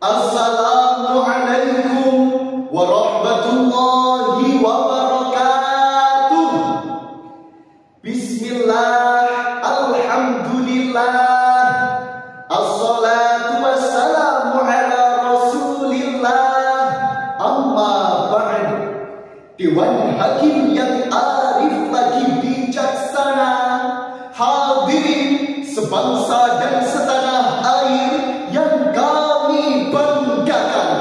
Assalamualaikum warahmatullahi wabarakatuh. Bismillah, alhamdulillah, assalatu wassalamu ala rasulillah, amma ba'd. Dewan Hakim yang arif lagi bijaksana, hadirin sebangsa dan setanah air yang kami banggakan.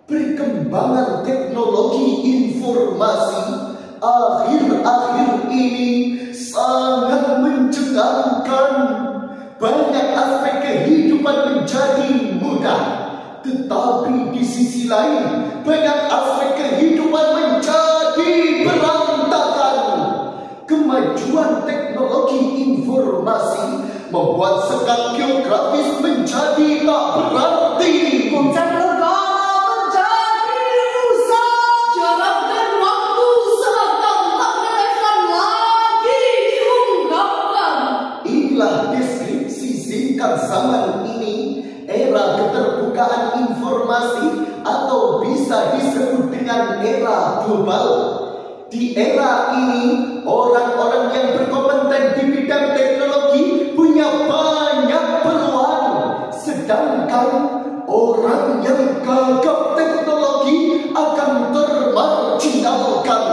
Perkembangan teknologi informasi akhir-akhir ini sangat mencengangkan. Banyak aspek kehidupan menjadi mudah, tetapi di sisi lain banyak aspek kehidupan menjadi berantakan. Kemajuan teknologi informasi membuat sekat geografis menjadi tak berarti. Konsep negara menjadi rusak. Jarak dan waktu seakan tak relevan lagi diungkapkan. Inilah deskripsi singkat zaman ini, era keterbukaan informasi atau bisa disebut dengan era global. Di era ini, orang-orang yang berkompeten di bidang teknologi punya banyak peluang, sedangkan orang yang gagap teknologi akan termarginalkan.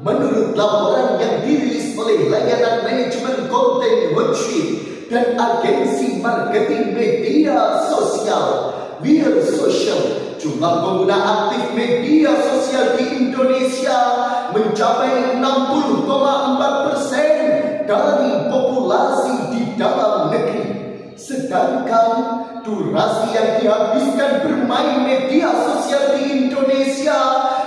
Menurut laporan yang dirilis oleh layanan manajemen konten Worksheet dan agensi marketing media sosial Wear Social, jumlah pengguna aktif media sosial di Indonesia mencapai 60,4% dari populasi di dalam negeri. Sedangkan durasi yang dihabiskan bermain media sosial di Indonesia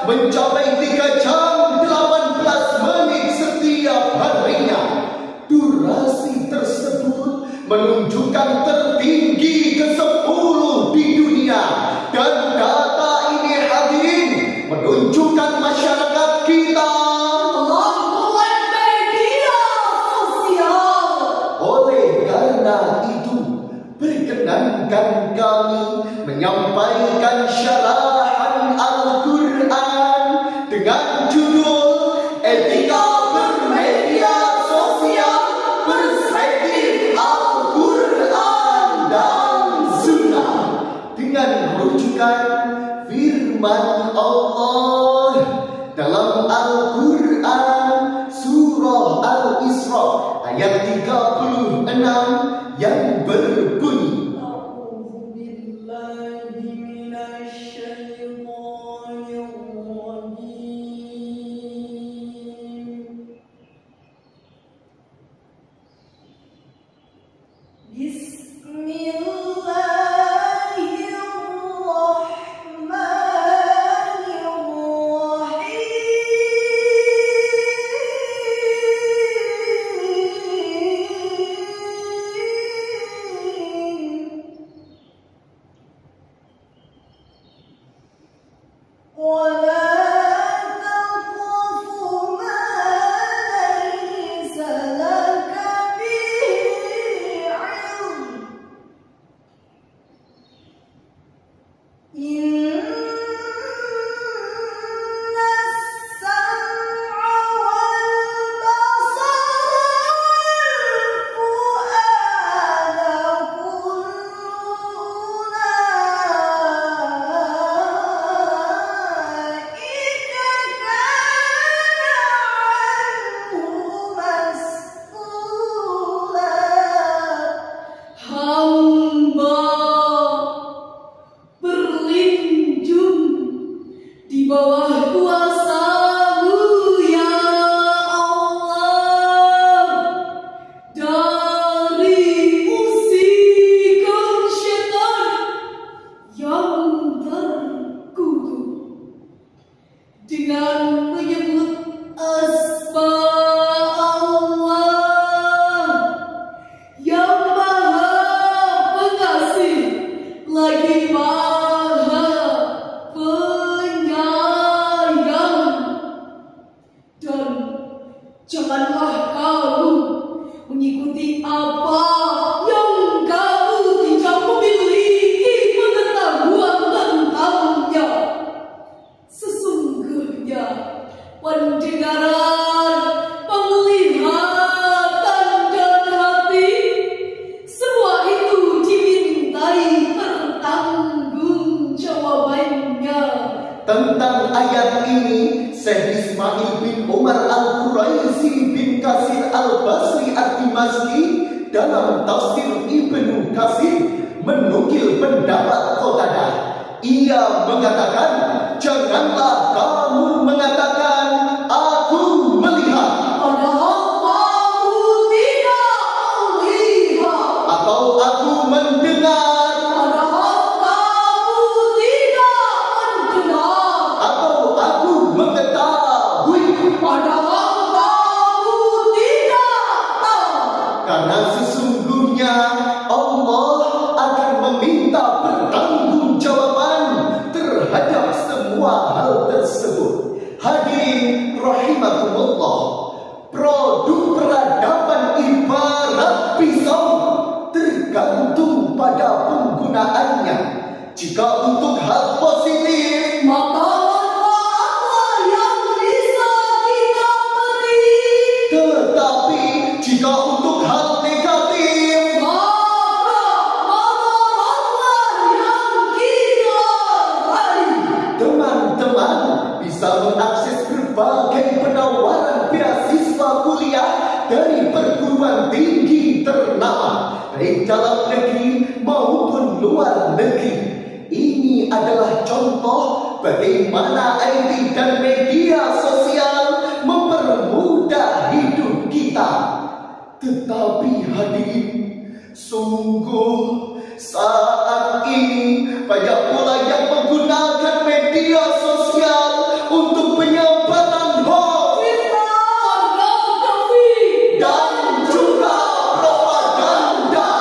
mencapai 3 jam 18 menit setiap harinya. Durasi tersebut menunjukkan tertinggi ke-10 di dunia, dan data ini hadirin menunjukkan masyarakat kita melek media sosial. Oleh karena itu, perkenankan kami menyampaikan syarahan Al-Quran dengan judul Etika Bermedia Sosial Perspektif Al-Quran dan Sunnah, dengan rujukan firman Allah dalam Al-Quran surah Al-Isra ayat 36 yang berbunyi, mengikuti apa yang kamu tidak memiliki. tentang ayat ini, Syekh Ismail bin Umar Al-Quraisy bin Katsir Al-Basri Ad-Dimashqi dalam tafsir Ibnu Katsir menukil pendapat Qatadah. Ia mengatakan, janganlah kamu mengatakan aku melihat, atau aku mendengar, atau aku mengetahui, karena sesungguhnya Allah akan meminta pertanggungjawaban terhadap semua hal tersebut. Hadirin rahimakumullah, produk peradaban ibarat pisau, tergantung pada penggunaannya. Jika untuk hal positif, maka manfaatlah yang bisa kita petik. tetapi jika untuk hal negatif, Maka madaratlah yang kita raih. teman-teman bisa mengakses berbagai penawaran beasiswa kuliah dari perguruan tinggi ternama, baik dalam negeri maupun luar negeri. Ini adalah contoh bagaimana IT dan media sosial mempermudah hidup kita. Tetapi hadirin, sungguh saat ini banyak pula yang menggunakan media sosial untuk penyebaran hoax dan juga propaganda.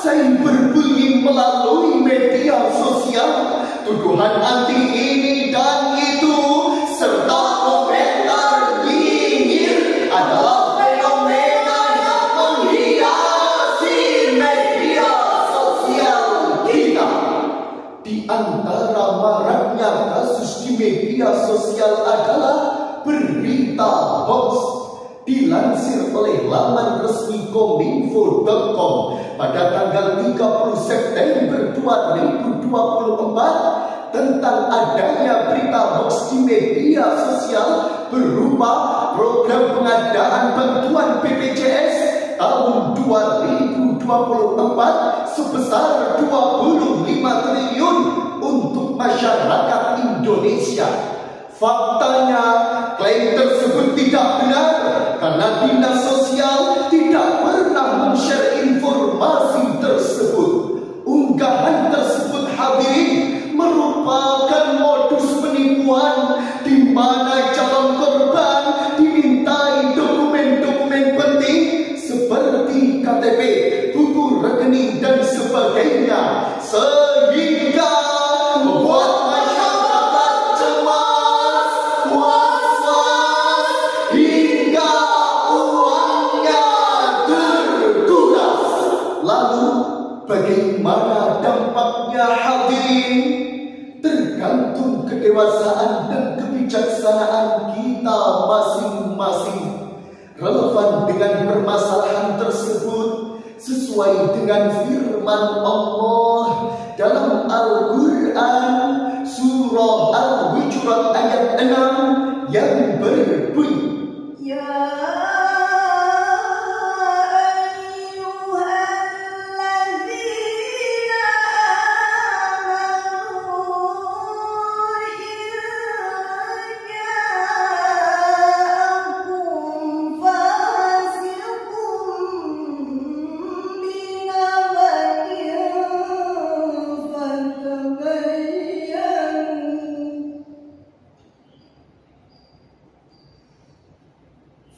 Cyberbullying melalui media sosial, tuduhan anti ini dan itu, serta komentar nyinyir adalah fenomena yang menghiasi media sosial kita. Di antara maraknya kasus di media sosial adalah berita hoax. Dilansir oleh laman resmi kominfo.com pada tanggal 30 September 2024 tentang adanya berita hoax di media sosial berupa program pengadaan bantuan BPJS tahun 2024 sebesar 25 triliun untuk masyarakat Indonesia. Faktanya, klaim tersebut tidak benar karena dinas sosial tidak pernah men-share informasi tersebut. Unggahan tersebut, hadirin, merupakan modus penipuan di mana calon korban dimintai dokumen-dokumen penting seperti KTP, buku rekening dan sebagainya, sehingga membuat masyarakat cemas, was-was, hingga uangnya terkuras. Lalu bagaimana dampaknya, hadirin? Tergantung kedewasaan dan kebijaksanaan kita masing-masing. Relevan dengan permasalahan tersebut sesuai dengan firman Allah dalam Al-Quran surah Al-Hujurat ayat 6 yang berbunyi, Ya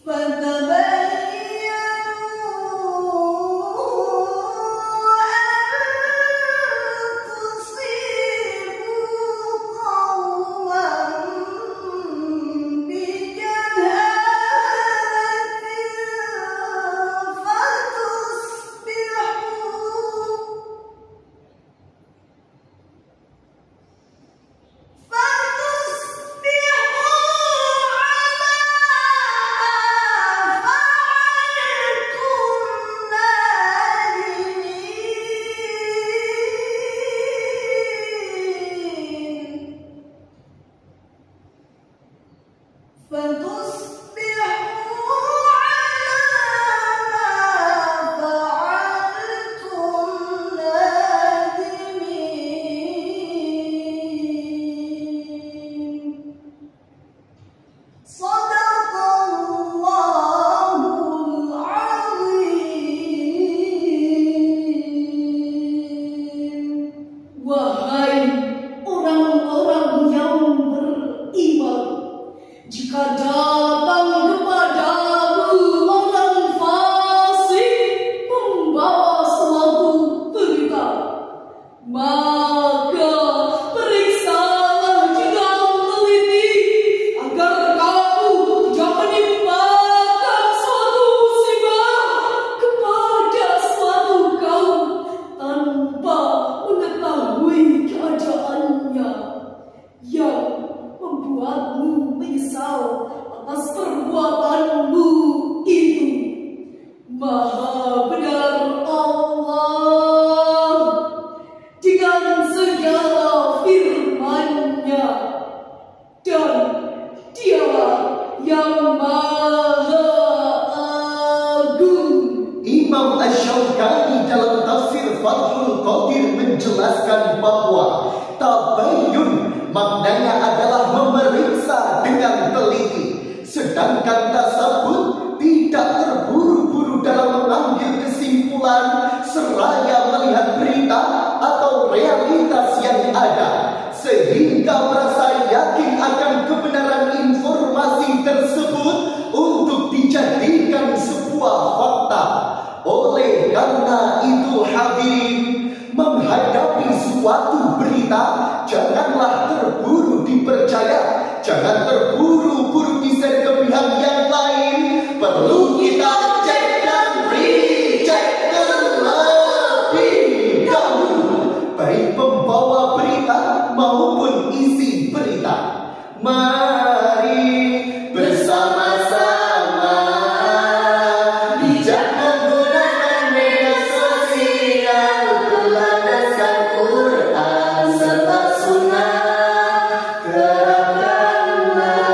But Wahai orang-orang yang beriman, jika datang kepadamu orang fasik membawa suatu berita, maka periksalah dengan teliti agar kamu tidak menimpakan suatu musibah kepada suatu kaum tanpa mengetahui keadaannya, yang membuatmu menyesal atas perbuatanmu itu. Maha benar Allah dengan segala firman-Nya, dan Dialah yang Maha Agung. Imam Asy-Syaukani dalam tafsir Fathul Qadir menjelaskan bahwa tabayyun maknanya adalah memeriksa dengan teliti, sedangkan tasabut tidak terburu-buru dalam mengambil kesimpulan seraya melihat berita atau realitas yang ada, sehingga merasa yakin akan kebenaran informasi tersebut untuk dijadikan sebuah fakta. Oleh karena itu hadirin, menghadapi suatu berita janganlah terburu dipercaya, jangan terburu-buru di-share ke pihak yang lain. Perlu kita cek dan recheck terlebih dahulu, baik pembawa berita maupun isi berita. Mari bersama-sama bijak menggunakan media sosial berlandaskan Quran serta Sunnah, terapkanlah.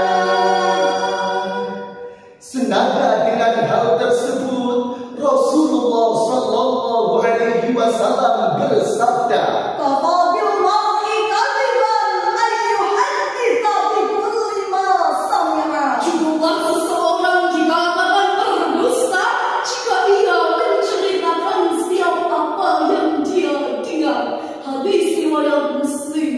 Senada dengan hal tersebut, Rasulullah Sallallahu Alaihi Wasallam bersabda, Kafabillahi kadiban ayyuhadditha bikulli ma sami'a. Cukuplah seseorang jika akan berdusta jika ia menceritakan setiap apa yang dia dengar. Hadis riwayat Muslim.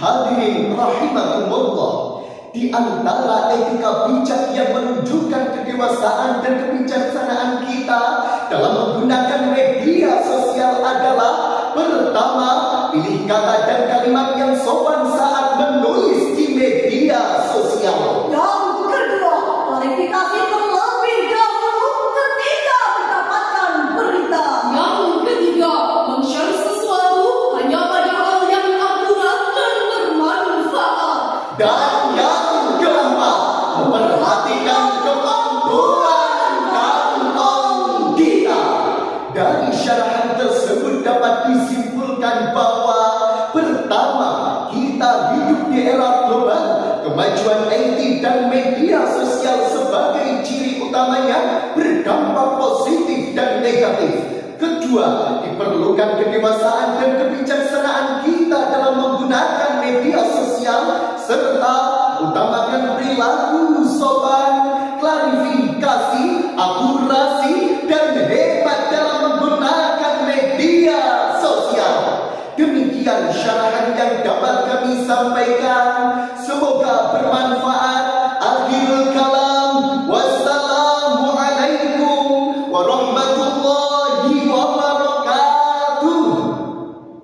hadirin rahimakumullah, di antara etika bijak yang menunjukkan kedewasaan dan kebijaksanaan kita dalam menggunakan media sosial adalah: pertama, pilih kata dan kalimat yang sopan saat menulis di media sosial. Yang kedua, klarifikasi terlebih dahulu ketika mendapatkan berita. Yang ketiga, men-share sesuatu hanya pada hal yang akurat dan bermanfaat. Dan yang keempat, memperhatikan kemampuan kantong kita. Dari syarahan tersebut dapat disimpulkan bahwa pertama, kita hidup di era global. Kemajuan IT dan media sosial sebagai ciri utamanya berdampak positif dan negatif. Kedua, diperlukan kedewasaan dan kebijaksanaan kita dalam menggunakan media sosial, serta utamakan perilaku sopan, klarifikasi, akurasi, dan hebat dalam menggunakan media sosial. Demikian syarahan yang dapat kami sampaikan. Semoga bermanfaat